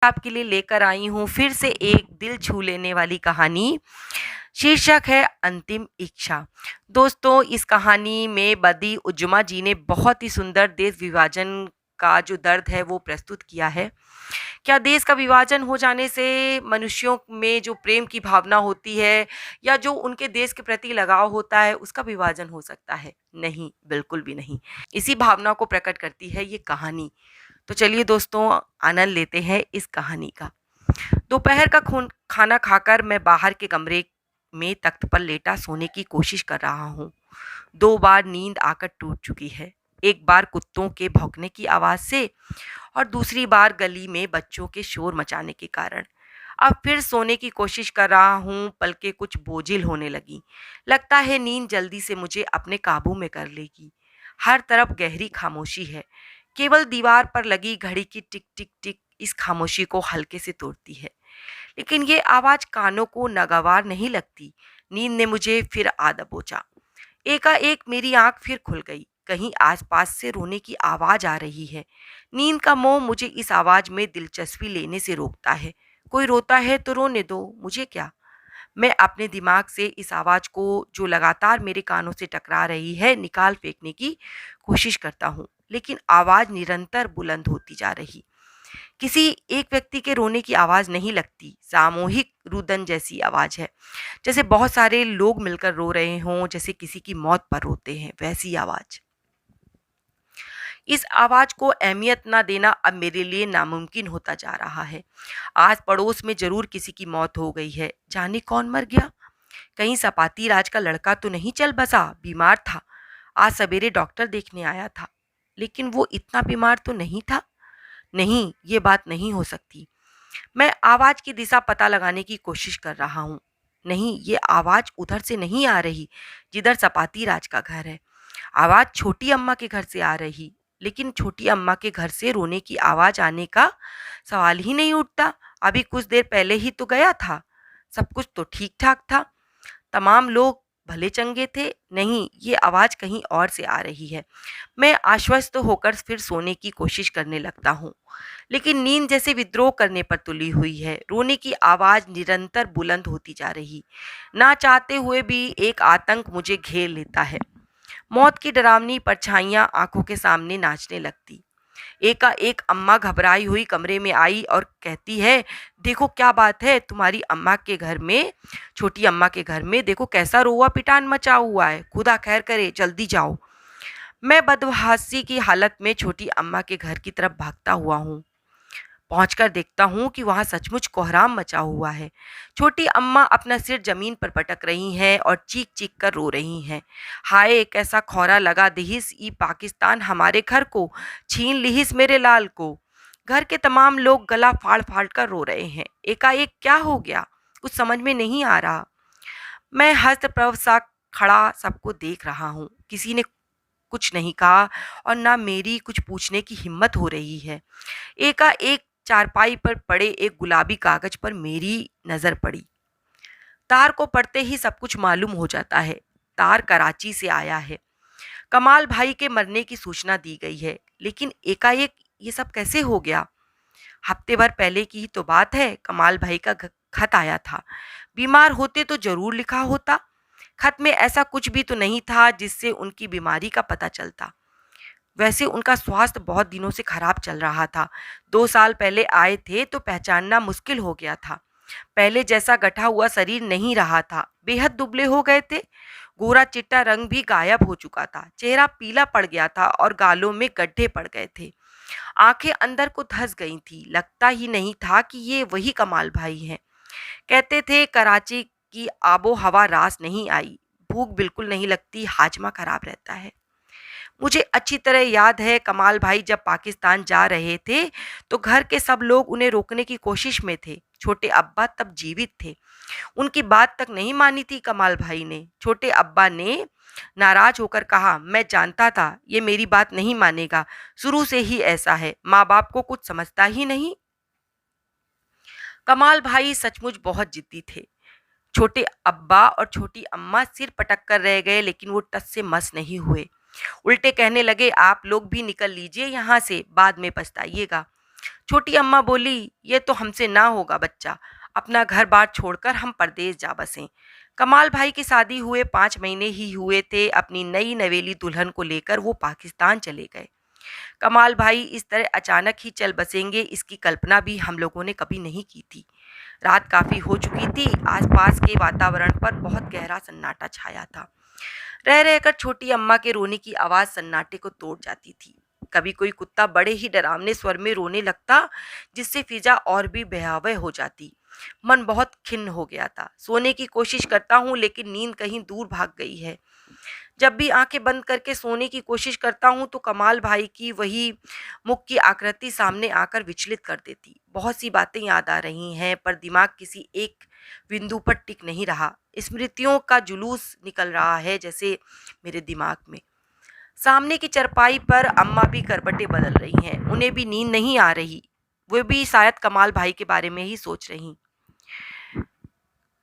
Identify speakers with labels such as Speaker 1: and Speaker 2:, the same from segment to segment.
Speaker 1: आपके लिए लेकर आई हूँ फिर से एक दिल छू लेने वाली कहानी। शीर्षक है अंतिम इच्छा। दोस्तों, इस कहानी में बदी उज्जमा जी ने बहुत ही सुंदर देश विभाजन का जो दर्द है वो प्रस्तुत किया है। क्या देश का विभाजन हो जाने से मनुष्यों में जो प्रेम की भावना होती है या जो उनके देश के प्रति लगाव होता है उसका विभाजन हो सकता है? नहीं, बिल्कुल भी नहीं। इसी भावना को प्रकट करती है ये कहानी। तो चलिए दोस्तों, आनंद लेते हैं इस कहानी का। दोपहर का खाना खाकर मैं बाहर के कमरे में तख्त पर लेटा सोने की कोशिश कर रहा हूँ। 2 बार नींद आकर टूट चुकी है। एक बार कुत्तों के भौंकने की आवाज़ से और दूसरी बार गली में बच्चों के शोर मचाने के कारण। अब फिर सोने की कोशिश कर रहा हूँ, पलकें कुछ बोझिल होने लगीं। लगता है नींद जल्दी से मुझे अपने काबू में कर लेगी। हर तरफ गहरी खामोशी है। केवल दीवार पर लगी घड़ी की टिक टिक टिक इस खामोशी को हल्के से तोड़ती है। लेकिन ये आवाज़ कानों को नागवार नहीं लगती। नींद ने मुझे फिर आ दबोचा। एकाएक मेरी आंख फिर खुल गई। कहीं आसपास से रोने की आवाज़ आ रही है। नींद का मोह मुझे इस आवाज़ में दिलचस्पी लेने से रोकता है। कोई रोता है तो रोने दो, मुझे क्या। मैं अपने दिमाग से इस आवाज़ को, जो लगातार मेरे कानों से टकरा रही है, निकाल फेंकने की कोशिश करता हूँ, लेकिन आवाज़ निरंतर बुलंद होती जा रही। किसी एक व्यक्ति के रोने की आवाज़ नहीं लगती, सामूहिक रुदन जैसी आवाज़ है। जैसे बहुत सारे लोग मिलकर रो रहे हों, जैसे किसी की मौत पर रोते हैं, वैसी आवाज़। इस आवाज़ को अहमियत ना देना अब मेरे लिए नामुमकिन होता जा रहा है। आस पड़ोस में ज़रूर किसी की मौत हो गई है। जाने कौन मर गया? कहीं सपाती राज का लड़का तो नहीं चल बसा? बीमार था, आज सवेरे डॉक्टर देखने आया था। लेकिन वो इतना बीमार तो नहीं था। नहीं, ये बात नहीं हो सकती। मैं आवाज़ की दिशा पता लगाने की कोशिश कर रहा हूँ। नहीं, ये आवाज़ उधर से नहीं आ रही जिधर सपाती राज का घर है। आवाज़ छोटी अम्मा के घर से आ रही। लेकिन छोटी अम्मा के घर से रोने की आवाज़ आने का सवाल ही नहीं उठता। अभी कुछ देर पहले ही तो गया था। सब कुछ तो ठीक-ठाक था। तमाम लोग भले चंगे थे। नहीं, ये आवाज़ कहीं और से आ रही है। मैं आश्वस्त होकर फिर सोने की कोशिश करने लगता हूँ, लेकिन नींद जैसे विद्रोह करने पर तुली हुई है। रोने की आवाज़ निरंतर बुलंद होती जा रही। ना चाहते हुए भी एक आतंक मुझे घेर लेता है। मौत की डरावनी परछाइयां आंखों के सामने नाचने लगती। एकाएक अम्मा घबराई हुई कमरे में आई और कहती है, देखो क्या बात है, तुम्हारी अम्मा के घर में, छोटी अम्मा के घर में देखो कैसा रोआ पिटान मचा हुआ है। खुदा खैर करे, जल्दी जाओ। मैं बदहवासी की हालत में छोटी अम्मा के घर की तरफ भागता हुआ हूँ। पहुंचकर देखता हूँ कि वहाँ सचमुच कोहराम मचा हुआ है। छोटी अम्मा अपना सिर जमीन पर पटक रही हैं और चीख-चीख कर रो रही हैं। हाय! कैसा खौरा लगा दिहिस ई पाकिस्तान हमारे घर को, छीन लिहिस मेरे लाल को। घर के तमाम लोग गला फाड़-फाड़ कर रो रहे हैं। एकाएक क्या हो गया? कुछ समझ में नहीं आ रहा। मैं हतप्रभ सा खड़ा सबको देख रहा हूँ। किसी ने कुछ नहीं कहा और ना मेरी कुछ पूछने की हिम्मत हो रही है। एकाएक चारपाई पर पड़े एक गुलाबी कागज पर मेरी नज़र पड़ी। तार को पढ़ते ही सब कुछ मालूम हो जाता है। तार कराची से आया है। कमाल भाई के मरने की सूचना दी गई है। लेकिन एकाएक ये सब कैसे हो गया? हफ्ते भर पहले की ही तो बात है। कमाल भाई का खत आया था। बीमार होते तो जरूर लिखा होता। खत में ऐसा कुछ भी तो नहीं था जिससे उनकी बीमारी का पता चलता। वैसे उनका स्वास्थ्य बहुत दिनों से खराब चल रहा था। 2 साल पहले आए थे तो पहचानना मुश्किल हो गया था। पहले जैसा गठा हुआ शरीर नहीं रहा था। बेहद दुबले हो गए थे। गोरा चिट्टा रंग भी गायब हो चुका था। चेहरा पीला पड़ गया था और गालों में गड्ढे पड़ गए थे। आंखें अंदर को धंस गई थी। लगता ही नहीं था कि ये वही कमाल भाई हैं। कहते थे कराची की आबो हवा रास नहीं आई। भूख बिल्कुल नहीं लगती, हाजमा खराब रहता है। मुझे अच्छी तरह याद है कमाल भाई जब पाकिस्तान जा रहे थे तो घर के सब लोग उन्हें रोकने की कोशिश में थे। छोटे अब्बा तब जीवित थे। उनकी बात तक नहीं मानी थी कमाल भाई ने। छोटे अब्बा ने नाराज होकर कहा, मैं जानता था ये मेरी बात नहीं मानेगा, शुरू से ही ऐसा है, माँ बाप को कुछ समझता ही नहीं। कमाल भाई सचमुच बहुत जिद्दी थे। छोटे अब्बा और छोटी अम्मा सिर पटक कर रह गए, लेकिन वो टस से मस नहीं हुए। उल्टे कहने लगे, आप लोग भी निकल लीजिए यहाँ से, बाद में पछताइएगा। छोटी अम्मा बोली, ये तो हमसे ना होगा बच्चा, अपना घर बार छोड़कर हम परदेश जा बसें। कमाल भाई की शादी हुए 5 महीने ही हुए थे, अपनी नई नवेली दुल्हन को लेकर वो पाकिस्तान चले गए। कमाल भाई इस तरह अचानक ही चल बसेंगे, इसकी कल्पना भी हम लोगों ने कभी नहीं की थी। रात काफ़ी हो चुकी थी, आसपास के वातावरण पर बहुत गहरा सन्नाटा छाया था। रह रहकर छोटी अम्मा के रोने की आवाज़ सन्नाटे को तोड़ जाती थी। कभी कोई कुत्ता बड़े ही डरावने स्वर में रोने लगता, जिससे फिजा और भी भयावह हो जाती। मन बहुत खिन्न हो गया था। सोने की कोशिश करता हूँ, लेकिन नींद कहीं दूर भाग गई है। जब भी आंखें बंद करके सोने की कोशिश करता हूँ तो कमाल भाई की वही मुख की आकृति सामने आकर विचलित कर देती। बहुत सी बातें याद आ रही हैं, पर दिमाग किसी एक बिंदु पर टिक नहीं रहा। स्मृतियों का जुलूस निकल रहा है जैसे मेरे दिमाग में। सामने की चरपाई पर अम्मा भी करवटें बदल रही हैं, उन्हें भी नींद नहीं आ रही। वे भी शायद कमाल भाई के बारे में ही सोच रही।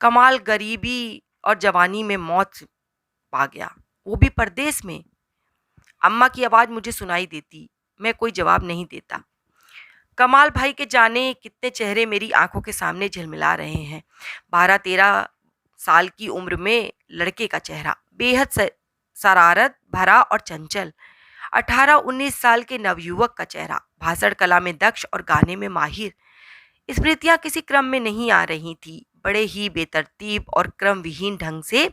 Speaker 1: कमाल गरीबी और जवानी में मौत से पा गया, वो भी परदेश में। अम्मा की आवाज़ मुझे सुनाई देती। मैं कोई जवाब नहीं देता। कमाल भाई के जाने कितने चेहरे मेरी आंखों के सामने झिलमिला रहे हैं। 12-13 साल की उम्र में लड़के का चेहरा, बेहद शरारत भरा और चंचल। 18-19 साल के नवयुवक का चेहरा, भाषण कला में दक्ष और गाने में माहिर। स्मृतियां किसी क्रम में नहीं आ रही थी, बड़े ही बेतरतीब और क्रम विहीन ढंग से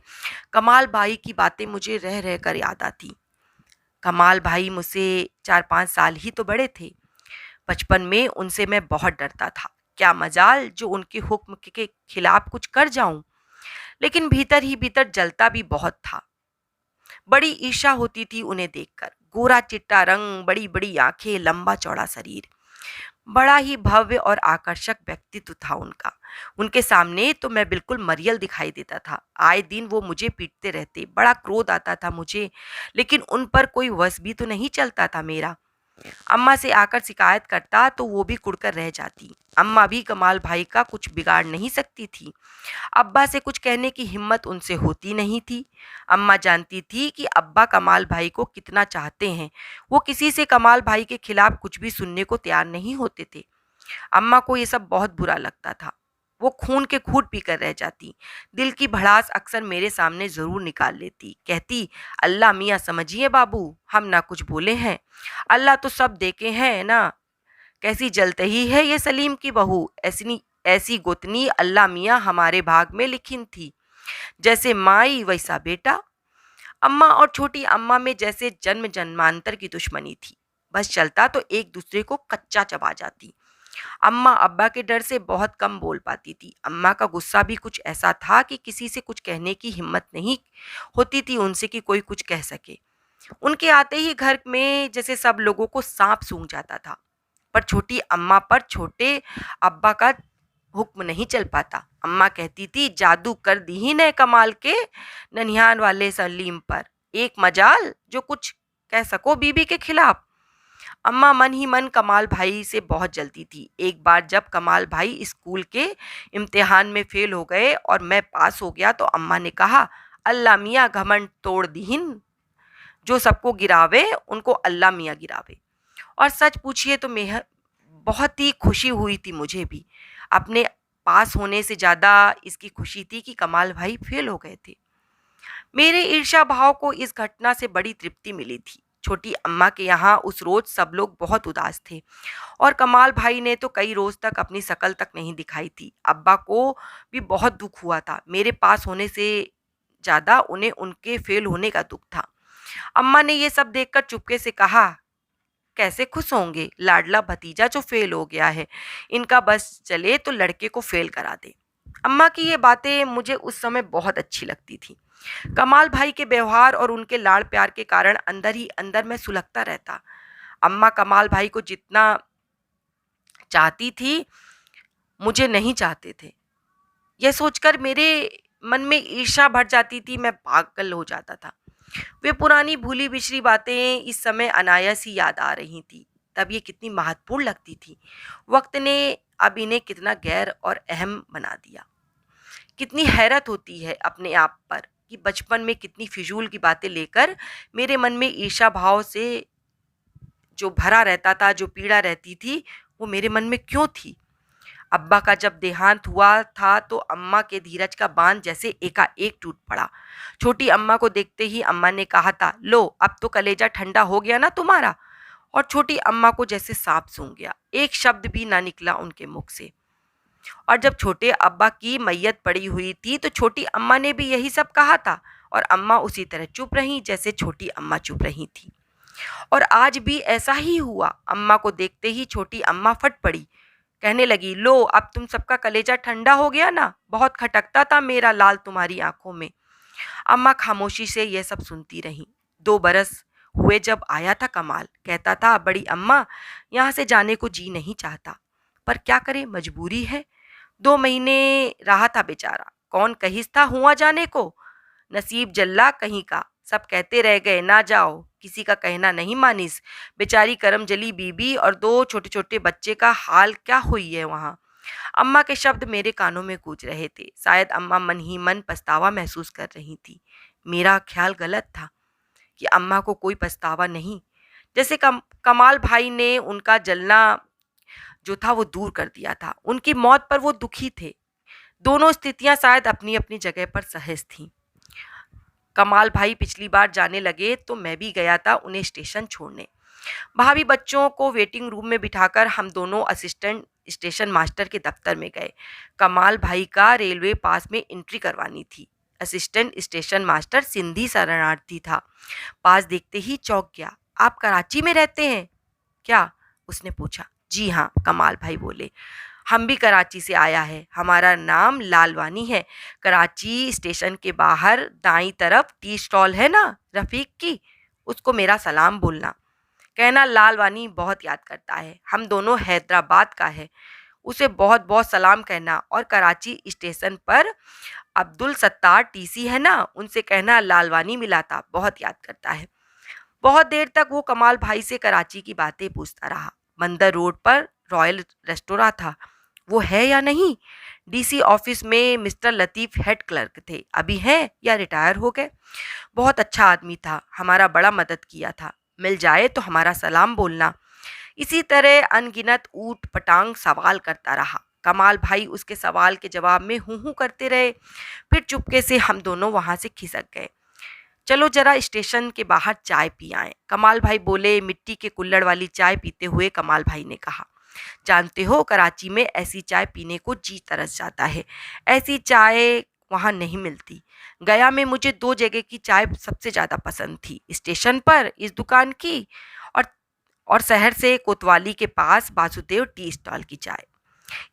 Speaker 1: कमाल भाई की बातें मुझे रह रह कर याद आती। कमाल भाई मुझसे 4-5 साल ही तो बड़े थे। बचपन में उनसे मैं बहुत डरता था। क्या मजाल जो उनके हुक्म के खिलाफ कुछ कर जाऊं। लेकिन भीतर ही भीतर जलता भी बहुत था। बड़ी ईर्ष्या होती थी उन्हें देखकर। गोरा चिट्टा रंग, बड़ी बड़ी आंखें, लंबा चौड़ा शरीर। बड़ा ही भव्य और आकर्षक व्यक्तित्व था उनका। उनके सामने तो मैं बिल्कुल मरियल दिखाई देता था। आए दिन वो मुझे पीटते रहते, बड़ा क्रोध आता था मुझे, लेकिन उन पर कोई वश भी तो नहीं चलता था मेरा। अम्मा से आकर शिकायत करता तो वो भी कुड़कर रह जाती। अम्मा भी कमाल भाई का कुछ बिगाड़ नहीं सकती थी। अब्बा से कुछ कहने की हिम्मत उनसे होती नहीं थी। अम्मा जानती थी कि अब्बा कमाल भाई को कितना चाहते हैं। वो किसी से कमाल भाई के खिलाफ कुछ भी सुनने को तैयार नहीं होते थे। अम्मा को ये सब बहुत बुरा लगता था। वो खून के घूंट पीकर रह जाती। दिल की भड़ास अक्सर मेरे सामने ज़रूर निकाल लेती। कहती, अल्लाह मियाँ समझिए बाबू, हम ना कुछ बोले हैं। अल्लाह तो सब देखे हैं ना। कैसी जलते ही है ये सलीम की बहू। ऐसी ऐसी गोतनी अल्लाह मियाँ हमारे भाग में लिखी थी। जैसे माई वैसा बेटा। अम्मा और छोटी अम्मा में जैसे जन्म जन्मांतर की दुश्मनी थी। बस चलता तो एक दूसरे को कच्चा चबा जाती। अम्मा अब्बा के डर से बहुत कम बोल पाती थी। अम्मा का गुस्सा भी कुछ ऐसा था कि किसी से कुछ कहने की हिम्मत नहीं होती थी उनसे कि कोई कुछ कह सके। उनके आते ही घर में जैसे सब लोगों को सांप सूंघ जाता था। पर छोटी अम्मा पर छोटे अब्बा का हुक्म नहीं चल पाता। अम्मा कहती थी, जादू कर दी ही ने कमाल के ननिहाल वाले सलीम पर। एक मजाल जो कुछ कह सको बीबी के खिलाफ। अम्मा मन ही मन कमाल भाई से बहुत जलती थी। एक बार जब कमाल भाई स्कूल के इम्तिहान में फेल हो गए और मैं पास हो गया तो अम्मा ने कहा, अल्लाह मियाँ घमंड तोड़ दीहिन, जो सबको गिरावे उनको अल्लाह मियाँ गिरावे। और सच पूछिए तो मैं बहुत ही खुशी हुई थी मुझे भी। अपने पास होने से ज़्यादा इसकी खुशी थी कि कमाल भाई फेल हो गए थे। मेरे ईर्ष्या भाव को इस घटना से बड़ी तृप्ति मिली थी। छोटी अम्मा के यहाँ उस रोज सब लोग बहुत उदास थे और कमाल भाई ने तो कई रोज तक अपनी शकल तक नहीं दिखाई थी। अब्बा को भी बहुत दुख हुआ था। मेरे पास होने से ज़्यादा उन्हें उनके फेल होने का दुख था। अम्मा ने ये सब देखकर चुपके से कहा, कैसे खुश होंगे, लाडला भतीजा जो फेल हो गया है, इनका बस चले तो लड़के को फेल करा दे। अम्मा की ये बातें मुझे उस समय बहुत अच्छी लगती थी। कमाल भाई के व्यवहार और उनके लाड़ प्यार के कारण अंदर ही अंदर मैं सुलगता रहता। अम्मा कमाल भाई को जितना चाहती थी मुझे नहीं चाहते थे। यह सोचकर मेरे मन में ईर्ष्या भर जाती थी, मैं पागल हो जाता था। वे पुरानी भूली बिछड़ी बातें इस समय अनायास ही याद आ रही थी। तब ये कितनी महत्वपूर्ण लगती थी। वक्त ने अब इन्हें कितना गैर और अहम बना दिया। कितनी हैरत होती है अपने आप पर कि बचपन में कितनी फिजूल की बातें लेकर मेरे मन में ईर्ष्या भाव से जो भरा रहता था, जो पीड़ा रहती थी, वो मेरे मन में क्यों थी? अब्बा का जब देहांत हुआ था तो अम्मा के धीरज का बांध जैसे एकाएक टूट पड़ा। छोटी अम्मा को देखते ही अम्मा ने कहा था, लो अब तो कलेजा ठंडा हो गया ना तुम्हारा। और छोटी अम्मा को जैसे सांप सूंघ गया, एक शब्द भी ना निकला उनके मुख से। और जब छोटे अब्बा की मैयत पड़ी हुई थी तो छोटी अम्मा ने भी यही सब कहा था, और अम्मा उसी तरह चुप रही जैसे छोटी अम्मा चुप रही थी। और आज भी ऐसा ही हुआ। अम्मा को देखते ही छोटी अम्मा फट पड़ी, कहने लगी, लो अब तुम सबका कलेजा ठंडा हो गया ना, बहुत खटकता था मेरा लाल तुम्हारी आंखों में। अम्मा खामोशी से यह सब सुनती रहीं। 2 बरस हुए जब आया था कमाल, कहता था, बड़ी अम्मा यहाँ से जाने को जी नहीं चाहता, पर क्या करे, मजबूरी है। 2 महीने रहा था बेचारा, कौन कहिस था हुआ जाने को। नसीब जल्ला कहीं का, सब कहते रह गए ना जाओ, किसी का कहना नहीं मानिस। बेचारी करमजली बीबी और 2 छोटे छोटे बच्चे का हाल क्या हुई है वहाँ। अम्मा के शब्द मेरे कानों में गूंज रहे थे। शायद अम्मा मन ही मन पछतावा महसूस कर रही थी। मेरा ख्याल गलत था कि अम्मा को कोई पछतावा नहीं, जैसे कमाल भाई ने उनका जलना जो था वो दूर कर दिया था। उनकी मौत पर वो दुखी थे। दोनों स्थितियां शायद अपनी अपनी जगह पर सहज थीं। कमाल भाई पिछली बार जाने लगे तो मैं भी गया था उन्हें स्टेशन छोड़ने। भाभी बच्चों को वेटिंग रूम में बिठाकर हम दोनों असिस्टेंट स्टेशन मास्टर के दफ्तर में गए। कमाल भाई का रेलवे पास में एंट्री करवानी थी। असिस्टेंट स्टेशन मास्टर सिंधी शरणार्थी था। पास देखते ही चौंक गया। आप कराची में रहते हैं क्या? उसने पूछा। जी हाँ, कमाल भाई बोले, हम भी कराची से आया है। हमारा नाम लालवानी है। कराची स्टेशन के बाहर दाईं तरफ टी स्टॉल है ना रफ़ीक की, उसको मेरा सलाम बोलना। कहना लालवानी बहुत याद करता है, हम दोनों हैदराबाद का है। उसे बहुत बहुत सलाम कहना। और कराची स्टेशन पर अब्दुल सत्तार टीसी है ना, उनसे कहना लालवानी मिला था, बहुत याद करता है। बहुत देर तक वो कमाल भाई से कराची की बातें पूछता रहा। बंदर रोड पर रॉयल रेस्टोरेंट था, वो है या नहीं? डीसी ऑफिस में मिस्टर लतीफ़ हेड क्लर्क थे, अभी हैं या रिटायर हो गए? बहुत अच्छा आदमी था, हमारा बड़ा मदद किया था। मिल जाए तो हमारा सलाम बोलना। इसी तरह अनगिनत ऊट पटांग सवाल करता रहा। कमाल भाई उसके सवाल के जवाब में हूँ हूँ करते रहे। फिर चुपके से हम दोनों वहाँ से खिसक गए। चलो जरा स्टेशन के बाहर चाय पी आएं, कमाल भाई बोले। मिट्टी के कुल्हड़ वाली चाय पीते हुए कमाल भाई ने कहा, जानते हो कराची में ऐसी चाय पीने को जी तरस जाता है। ऐसी चाय वहाँ नहीं मिलती। गया में मुझे 2 जगह की चाय सबसे ज़्यादा पसंद थी, स्टेशन पर इस दुकान की, और और शहर से कोतवाली के पास वासुदेव टी स्टॉल की चाय।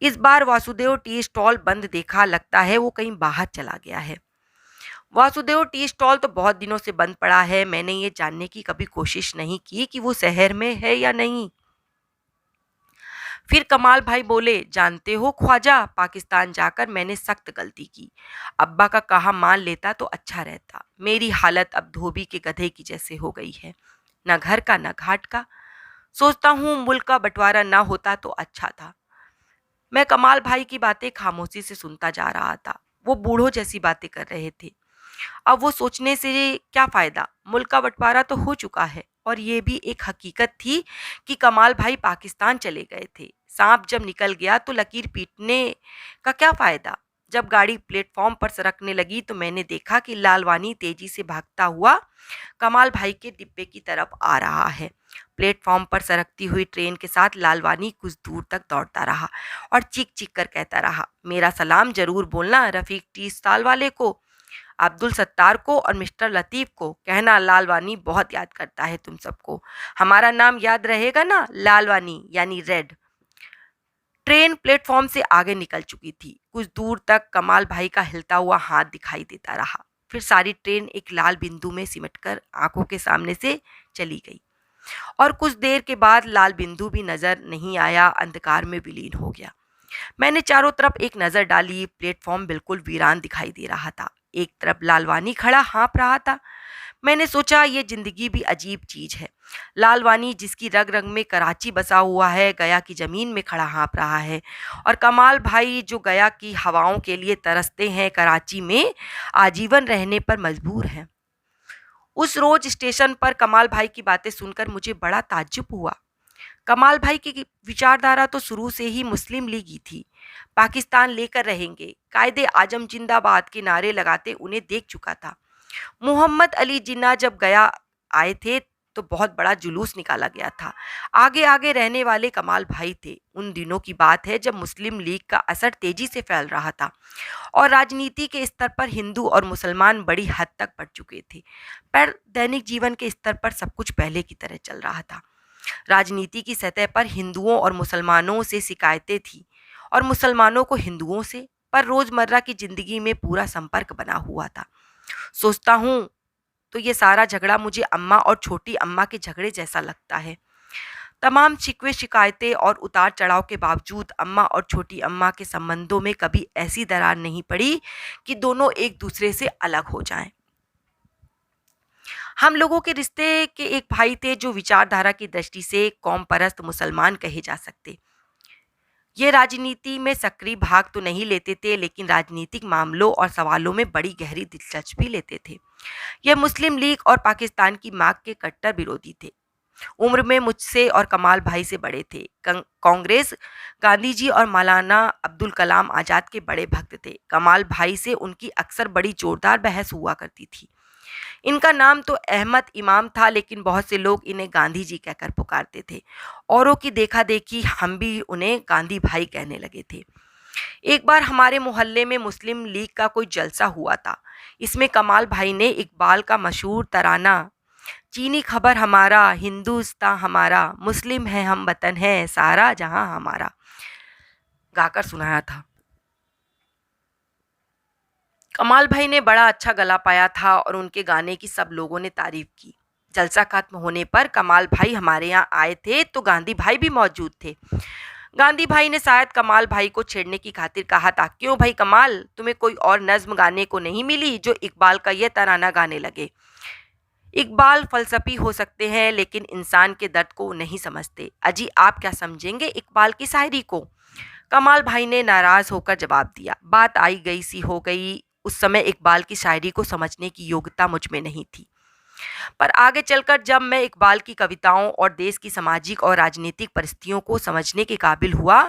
Speaker 1: इस बार वासुदेव टी स्टॉल बंद देखा, लगता है वो कहीं बाहर चला गया है। वासुदेव टी स्टॉल तो बहुत दिनों से बंद पड़ा है। मैंने ये जानने की कभी कोशिश नहीं की कि वो शहर में है या नहीं। फिर कमाल भाई बोले, जानते हो ख्वाजा, पाकिस्तान जाकर मैंने सख्त गलती की। अब्बा का कहा मान लेता तो अच्छा रहता। मेरी हालत अब धोबी के गधे की जैसे हो गई है, न घर का न घाट का। सोचता हूँ मुल्क का बंटवारा ना होता तो अच्छा था। मैं कमाल भाई की बातें खामोशी से सुनता जा रहा था। वो बूढ़ों जैसी बातें कर रहे थे। अब वो सोचने से क्या फ़ायदा, मुल्क का बंटवारा तो हो चुका है। और ये भी एक हकीकत थी कि कमाल भाई पाकिस्तान चले गए थे। सांप जब निकल गया तो लकीर पीटने का क्या फ़ायदा। जब गाड़ी प्लेटफॉर्म पर सरकने लगी तो मैंने देखा कि लालवानी तेजी से भागता हुआ कमाल भाई के डिब्बे की तरफ आ रहा है। प्लेटफॉर्म पर सरकती हुई ट्रेन के साथ लालवानी कुछ दूर तक दौड़ता रहा और चीख चीख कर कहता रहा, मेरा सलाम जरूर बोलना रफ़ीक टी स्टॉल वाले को, अब्दुल सत्तार को और मिस्टर लतीफ़ को। कहना लालवानी बहुत याद करता है तुम सबको। हमारा नाम याद रहेगा ना, लालवानी यानी रेड। ट्रेन प्लेटफॉर्म से आगे निकल चुकी थी। कुछ दूर तक कमाल भाई का हिलता हुआ हाथ दिखाई देता रहा। फिर सारी ट्रेन एक लाल बिंदु में सिमटकर आंखों के सामने से चली गई और कुछ देर के बाद लाल बिंदु भी नजर नहीं आया, अंधकार में विलीन हो गया। मैंने चारों तरफ एक नज़र डाली। प्लेटफॉर्म बिल्कुल वीरान दिखाई दे रहा था। एक तरफ लालवानी खड़ा हाँफ रहा था। मैंने सोचा ये जिंदगी भी अजीब चीज़ है। लालवानी जिसकी रग रग में कराची बसा हुआ है, गया की ज़मीन में खड़ा हाँफ रहा है। और कमाल भाई जो गया की हवाओं के लिए तरसते हैं, कराची में आजीवन रहने पर मजबूर हैं। उस रोज स्टेशन पर कमाल भाई की बातें सुनकर मुझे बड़ा ताज्जुब हुआ। कमाल भाई की विचारधारा तो शुरू से ही मुस्लिम लीगी थी। पाकिस्तान लेकर रहेंगे, कायदे आजम जिंदाबाद के नारे लगाते उन्हें देख चुका था। मोहम्मद अली जिन्ना जब गया आए थे तो बहुत बड़ा जुलूस निकाला गया था। आगे आगे रहने वाले कमाल भाई थे। उन दिनों की बात है जब मुस्लिम लीग का असर तेजी से फैल रहा था और राजनीति के स्तर पर हिंदू और मुसलमान बड़ी हद तक बढ़ चुके थे। पर दैनिक जीवन के स्तर पर सब कुछ पहले की तरह चल रहा था। राजनीति की सतह पर हिंदुओं और मुसलमानों से शिकायतें थी और मुसलमानों को हिंदुओं से, पर रोजमर्रा की जिंदगी में पूरा संपर्क बना हुआ था। सोचता हूँ तो ये सारा झगड़ा मुझे अम्मा और छोटी अम्मा के झगड़े जैसा लगता है। तमाम शिकवे शिकायतें और उतार चढ़ाव के बावजूद अम्मा और छोटी अम्मा के संबंधों में कभी ऐसी दरार नहीं पड़ी कि दोनों एक दूसरे से अलग हो जाएं। हम लोगों के रिश्ते के एक भाई थे जो विचारधारा की दृष्टि से कौम परस्त मुसलमान कहे जा सकते। ये राजनीति में सक्रिय भाग तो नहीं लेते थे, लेकिन राजनीतिक मामलों और सवालों में बड़ी गहरी दिलचस्पी लेते थे। यह मुस्लिम लीग और पाकिस्तान की मांग के कट्टर विरोधी थे। उम्र में मुझसे और कमाल भाई से बड़े थे। कांग्रेस, गांधी जी और मौलाना अब्दुल कलाम आज़ाद के बड़े भक्त थे। कमाल भाई से उनकी अक्सर बड़ी जोरदार बहस हुआ करती थी। इनका नाम तो अहमद इमाम था, लेकिन बहुत से लोग इन्हें गांधी जी कहकर पुकारते थे। औरों की देखा देखी हम भी उन्हें गांधी भाई कहने लगे थे। एक बार हमारे मोहल्ले में मुस्लिम लीग का कोई जलसा हुआ था। इसमें कमाल भाई ने इकबाल का मशहूर तराना चीनी खबर हमारा, हिंदुस्तान हमारा, मुस्लिम है हम वतन है सारा जहां हमारा गाकर सुनाया था। कमाल भाई ने बड़ा अच्छा गला पाया था और उनके गाने की सब लोगों ने तारीफ की। जलसा खत्म होने पर कमाल भाई हमारे यहाँ आए थे तो गांधी भाई भी मौजूद थे। गांधी भाई ने शायद कमाल भाई को छेड़ने की खातिर कहा था, क्यों भाई कमाल, तुम्हें कोई और नज्म गाने को नहीं मिली जो इकबाल का यह तराना गाने लगे। इकबाल फलसफी हो सकते हैं लेकिन इंसान के दर्द को नहीं समझते। अजी आप क्या समझेंगे इकबाल की शायरी को। कमाल भाई ने नाराज होकर जवाब दिया, बात आई गई सी हो गई। उस समय इकबाल की शायरी को समझने की योग्यता मुझ में नहीं थी, पर आगे चलकर जब मैं इकबाल की कविताओं और देश की सामाजिक और राजनीतिक परिस्थितियों को समझने के काबिल हुआ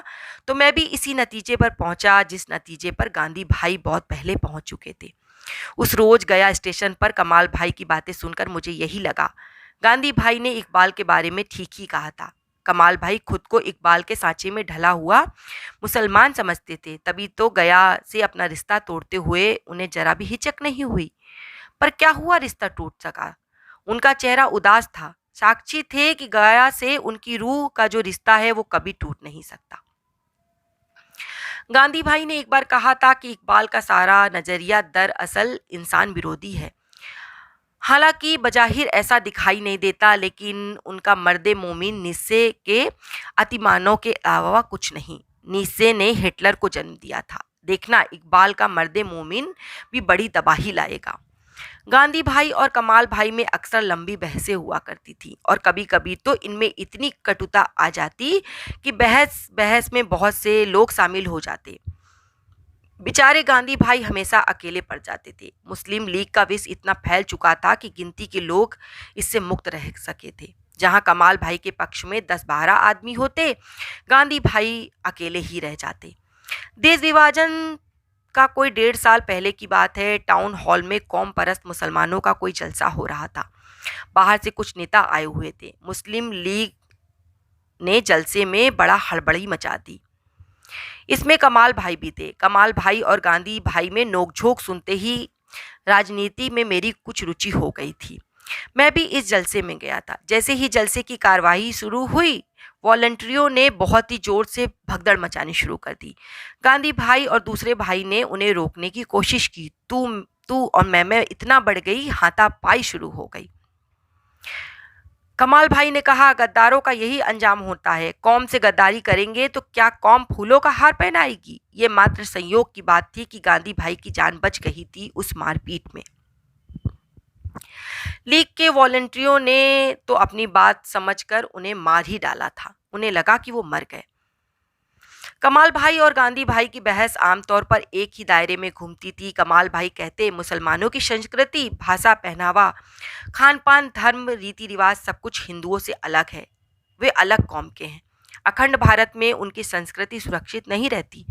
Speaker 1: तो मैं भी इसी नतीजे पर पहुंचा जिस नतीजे पर गांधी भाई बहुत पहले पहुंच चुके थे। उस रोज गया स्टेशन पर कमाल भाई की बातें सुनकर मुझे यही लगा, गांधी भाई ने इकबाल के बारे में ठीक ही कहा था। कमाल भाई खुद को इकबाल के सांचे में ढला हुआ मुसलमान समझते थे, तभी तो गया से अपना रिश्ता तोड़ते हुए उन्हें जरा भी हिचक नहीं हुई। पर क्या हुआ, रिश्ता टूट सका? उनका चेहरा उदास था, साक्षी थे कि गया से उनकी रूह का जो रिश्ता है वो कभी टूट नहीं सकता। गांधी भाई ने एक बार कहा था कि इकबाल का सारा नजरिया दरअसल इंसान विरोधी है। हालांकि बजाहिर ऐसा दिखाई नहीं देता, लेकिन उनका मर्दे मोमिन नीत्शे के अतिमानव के अलावा कुछ नहीं। नीत्शे ने हिटलर को जन्म दिया था। देखना इकबाल का मर्दे मोमिन भी बड़ी तबाही लाएगा। गांधी भाई और कमाल भाई में अक्सर लंबी बहसें हुआ करती थी और कभी कभी तो इनमें इतनी कटुता आ जाती कि बहस बहस में बहुत से लोग शामिल हो जाते। बेचारे गांधी भाई हमेशा अकेले पड़ जाते थे। मुस्लिम लीग का विष इतना फैल चुका था कि गिनती के लोग इससे मुक्त रह सके थे। जहां कमाल भाई के पक्ष में 10-12 आदमी होते, गांधी भाई अकेले ही रह जाते। देश विभाजन का कोई 1.5 साल पहले की बात है। टाउन हॉल में कौम परस्त मुसलमानों का कोई जलसा हो रहा था। बाहर से कुछ नेता आए हुए थे। मुस्लिम लीग ने जलसे में बड़ा हड़बड़ी मचा दी। इसमें कमाल भाई भी थे। कमाल भाई और गांधी भाई में नोकझोंक सुनते ही राजनीति में मेरी कुछ रुचि हो गई थी। मैं भी इस जलसे में गया था। जैसे ही जलसे की कार्यवाही शुरू हुई, वॉलंटियरों ने बहुत ही जोर से भगदड़ मचानी शुरू कर दी। गांधी भाई और दूसरे भाई ने उन्हें रोकने की कोशिश की। तू तू और मैं इतना बढ़ गई, हाथापाई शुरू हो गई। कमाल भाई ने कहा, गद्दारों का यही अंजाम होता है। कौम से गद्दारी करेंगे तो क्या कौम फूलों का हार पहनाएगी? ये मात्र संयोग की बात थी कि गांधी भाई की जान बच गई थी उस मारपीट में। लीग के वॉलंटियरों ने तो अपनी बात समझकर उन्हें मार ही डाला था। उन्हें लगा कि वो मर गए। कमाल भाई और गांधी भाई की बहस आमतौर पर एक ही दायरे में घूमती थी। कमाल भाई कहते, मुसलमानों की संस्कृति, भाषा, पहनावा, खान पान, धर्म, रीति रिवाज सब कुछ हिंदुओं से अलग है। वे अलग कौम के हैं। अखंड भारत में उनकी संस्कृति सुरक्षित नहीं रहती।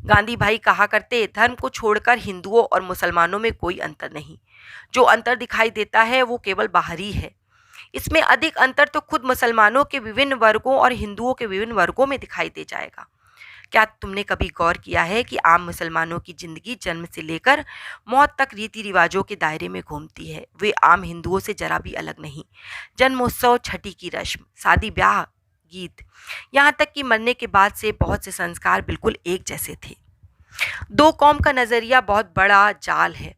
Speaker 1: गांधी भाई कहा करते, धर्म को छोड़कर हिंदुओं और मुसलमानों में कोई अंतर नहीं। जो अंतर दिखाई देता है वो केवल बाहरी है। इसमें अधिक अंतर तो खुद मुसलमानों के विभिन्न वर्गों और हिंदुओं के विभिन्न वर्गों में दिखाई दे जाएगा। क्या तुमने कभी गौर किया है कि आम मुसलमानों की जिंदगी जन्म से लेकर मौत तक रीति रिवाजों के दायरे में घूमती है। वे आम हिंदुओं से जरा भी अलग नहीं। जन्मोत्सव, छठी की रस्म, शादी ब्याह, गीत, यहाँ तक कि मरने के बाद से बहुत से संस्कार बिल्कुल एक जैसे थे। दो कौम का नज़रिया बहुत बड़ा जाल है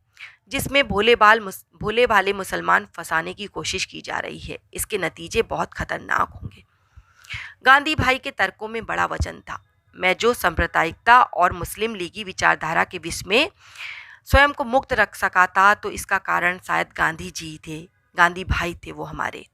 Speaker 1: जिसमें भोले भाले मुसलमान फंसाने की कोशिश की जा रही है। इसके नतीजे बहुत खतरनाक होंगे। गांधी भाई के तर्कों में बड़ा वजन था। मैं जो सांप्रदायिकता और मुस्लिम लीगी विचारधारा के विष में स्वयं को मुक्त रख सका था, तो इसका कारण शायद गांधी जी थे, गांधी भाई थे वो हमारे।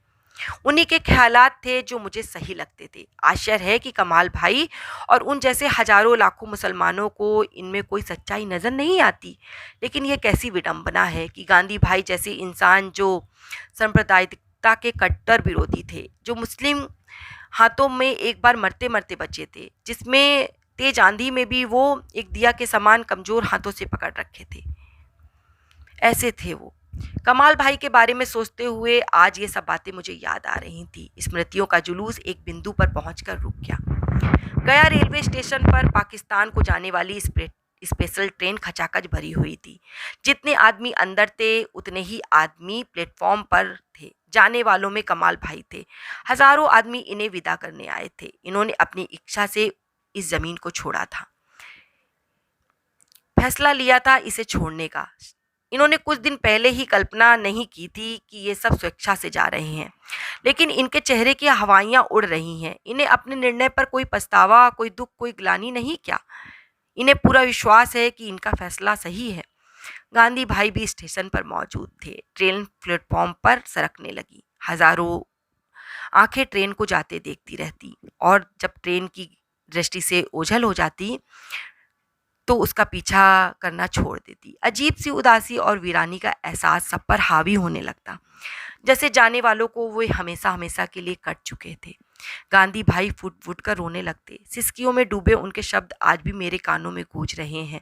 Speaker 1: उन्हीं के ख्यालात थे जो मुझे सही लगते थे। आश्चर्य है कि कमाल भाई और उन जैसे हजारों लाखों मुसलमानों को इनमें कोई सच्चाई नज़र नहीं आती। लेकिन यह कैसी विडंबना है कि गांधी भाई जैसे इंसान, जो सांप्रदायिकता के कट्टर विरोधी थे, जो मुस्लिम हाथों में एक बार मरते मरते बचे थे, जिसमें तेज आंधी में भी वो एक दिया के समान कमज़ोर हाथों से पकड़ रखे थे, ऐसे थे वो। कमाल भाई के बारे में सोचते हुए आज ये सब बातें मुझे याद आ रही थी। स्मृतियों का जुलूस एक बिंदु पर पहुंचकर रुक गया। गया रेलवे स्टेशन पर पाकिस्तान को जाने वाली स्पेशल ट्रेन खचाखच भरी हुई थी। जितने आदमी अंदर थे उतने ही आदमी प्लेटफॉर्म पर थे। जाने वालों में कमाल भाई थे। हजारों आदमी इन्हें विदा करने आए थे। इन्होंने अपनी इच्छा से इस जमीन को छोड़ा था, फैसला लिया था इसे छोड़ने का। इन्होंने कुछ दिन पहले ही कल्पना नहीं की थी कि ये सब स्वेच्छा से जा रहे हैं, लेकिन इनके चेहरे की हवाइयाँ उड़ रही हैं। इन्हें अपने निर्णय पर कोई पछतावा, कोई दुख, कोई ग्लानि नहीं। क्या इन्हें पूरा विश्वास है कि इनका फैसला सही है। गांधी भाई भी स्टेशन पर मौजूद थे। ट्रेन प्लेटफॉर्म पर सरकने लगी। हजारों आंखें ट्रेन को जाते देखती रहती, और जब ट्रेन की दृष्टि से ओझल हो जाती तो उसका पीछा करना छोड़ देती। अजीब सी उदासी और वीरानी का एहसास सब पर हावी होने लगता, जैसे जाने वालों को वे हमेशा हमेशा के लिए कट चुके थे। गांधी भाई फुट फुट कर रोने लगते। सिसकियों में डूबे उनके शब्द आज भी मेरे कानों में गूंज रहे हैं।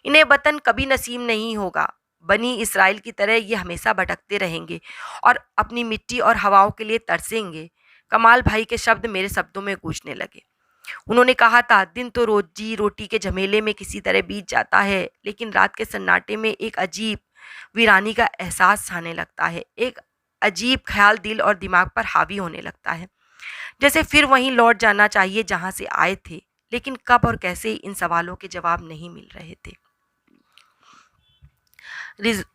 Speaker 1: इन्हें वतन कभी नसीब नहीं होगा। बनी इसराइल की तरह ये हमेशा भटकते रहेंगे और अपनी मिट्टी और हवाओं के लिए तरसेंगे। कमाल भाई के शब्द मेरे शब्दों में गूंजने लगे। उन्होंने कहा था, दिन तो रोजी रोटी के झमेले में किसी तरह बीत जाता है, लेकिन रात के सन्नाटे में एक अजीब वीरानी का एहसास छाने लगता है। एक अजीब ख्याल दिल और दिमाग पर हावी होने लगता है, जैसे फिर वहीं लौट जाना चाहिए जहां से आए थे। लेकिन कब और कैसे, इन सवालों के जवाब नहीं मिल रहे थे।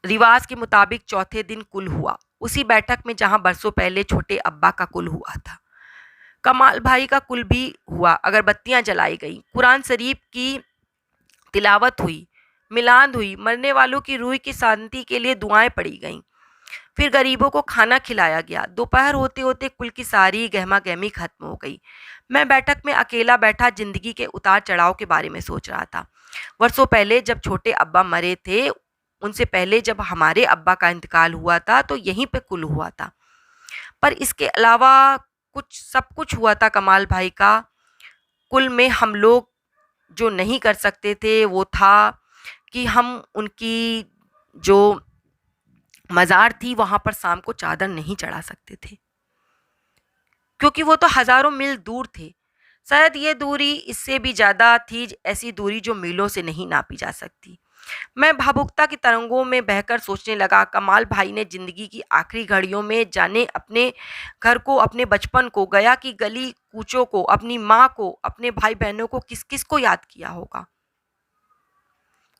Speaker 1: रिवाज के मुताबिक चौथे दिन कुल हुआ, उसी बैठक में जहां बरसों पहले छोटे अब्बा का कुल हुआ था। कमाल भाई का कुल भी हुआ। अगरबत्तियां जलाई गई, कुरान शरीफ की तिलावत हुई, मिलाद हुई, मरने वालों की रूह की शांति के लिए दुआएं पड़ी गईं। फिर गरीबों को खाना खिलाया गया। दोपहर होते होते कुल की सारी गहमा गहमी खत्म हो गई। मैं बैठक में अकेला बैठा जिंदगी के उतार चढ़ाव के बारे में सोच रहा था। वर्षों पहले जब छोटे अब्बा मरे थे, उनसे पहले जब हमारे अब्बा का इंतकाल हुआ था, तो यहीं पे कुल हुआ था। पर इसके अलावा सब कुछ हुआ था कमाल भाई का कुल में। हम लोग जो नहीं कर सकते थे वो था कि हम उनकी जो मज़ार थी वहाँ पर शाम को चादर नहीं चढ़ा सकते थे, क्योंकि वो तो हज़ारों मील दूर थे। शायद ये दूरी इससे भी ज़्यादा थी, ऐसी दूरी जो मीलों से नहीं नापी जा सकती। मैं भावुकता की तरंगों में बहकर सोचने लगा, कमाल भाई ने जिंदगी की आखिरी घड़ियों में जाने अपने घर को, अपने बचपन को, गया की गली कूचों को, अपनी माँ को, अपने भाई बहनों को, किस किस को याद किया होगा।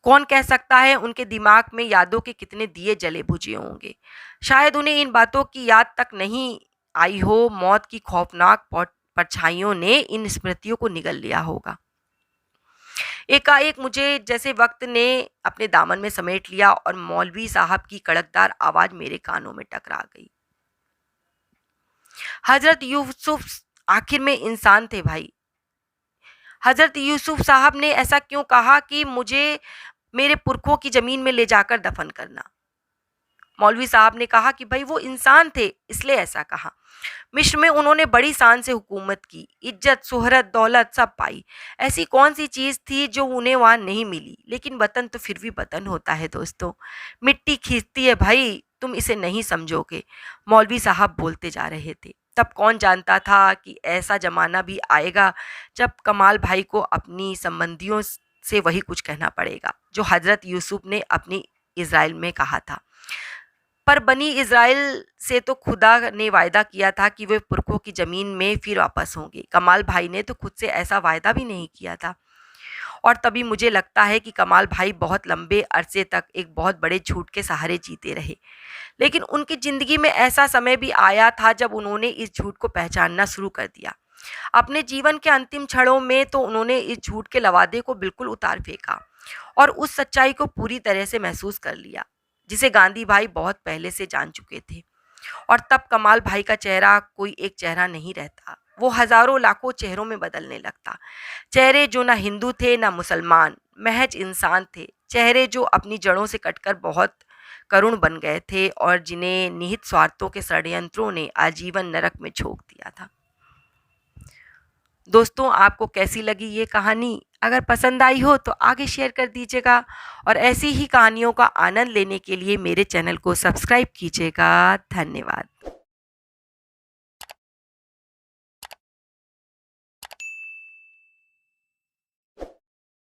Speaker 1: कौन कह सकता है उनके दिमाग में यादों के कितने दिए जले बुझे होंगे। शायद उन्हें इन बातों की याद तक नहीं आई हो। मौत की खौफनाक परछाइयों ने इन स्मृतियों को निगल लिया होगा। एकाएक मुझे जैसे वक्त ने अपने दामन में समेट लिया और मौलवी साहब की कड़कदार आवाज मेरे कानों में टकरा गई। हजरत यूसुफ आखिर में इंसान थे भाई। हजरत यूसुफ साहब ने ऐसा क्यों कहा कि मुझे मेरे पुरखों की जमीन में ले जाकर दफन करना। मौलवी साहब ने कहा कि भाई वो इंसान थे इसलिए ऐसा कहा। मिस्र में उन्होंने बड़ी शान से हुकूमत की, इज्जत, शोहरत, दौलत सब पाई। ऐसी कौन सी चीज़ थी जो उन्हें वहाँ नहीं मिली? लेकिन वतन तो फिर भी वतन होता है दोस्तों, मिट्टी खींचती है भाई, तुम इसे नहीं समझोगे। मौलवी साहब बोलते जा रहे थे। तब कौन जानता था कि ऐसा ज़माना भी आएगा जब कमाल भाई को अपनी संबंधियों से वही कुछ कहना पड़ेगा जो हज़रत यूसुफ ने अपनी इज़राइल में कहा था। पर बनी इज़राइल से तो खुदा ने वायदा किया था कि वे पुरखों की ज़मीन में फिर वापस होंगे। कमाल भाई ने तो खुद से ऐसा वायदा भी नहीं किया था। और तभी मुझे लगता है कि कमाल भाई बहुत लंबे अरसे तक एक बहुत बड़े झूठ के सहारे जीते रहे। लेकिन उनकी ज़िंदगी में ऐसा समय भी आया था जब उन्होंने इस झूठ को पहचानना शुरू कर दिया। अपने जीवन के अंतिम क्षणों में तो उन्होंने इस झूठ के लवादे को बिल्कुल उतार फेंका और उस सच्चाई को पूरी तरह से महसूस कर लिया जिसे गांधी भाई बहुत पहले से जान चुके थे। और तब कमाल भाई का चेहरा कोई एक चेहरा नहीं रहता, वो हजारों लाखों चेहरों में बदलने लगता। चेहरे जो ना हिंदू थे ना मुसलमान, महज इंसान थे। चेहरे जो अपनी जड़ों से कटकर बहुत करुण बन गए थे और जिन्हें निहित स्वार्थों के षड्यंत्रों ने आजीवन नरक में झोंक दिया था। दोस्तों, आपको कैसी लगी ये कहानी? अगर पसंद आई हो तो आगे शेयर कर दीजिएगा और ऐसी ही कहानियों का आनंद लेने के लिए मेरे चैनल को सब्सक्राइब कीजिएगा। धन्यवाद।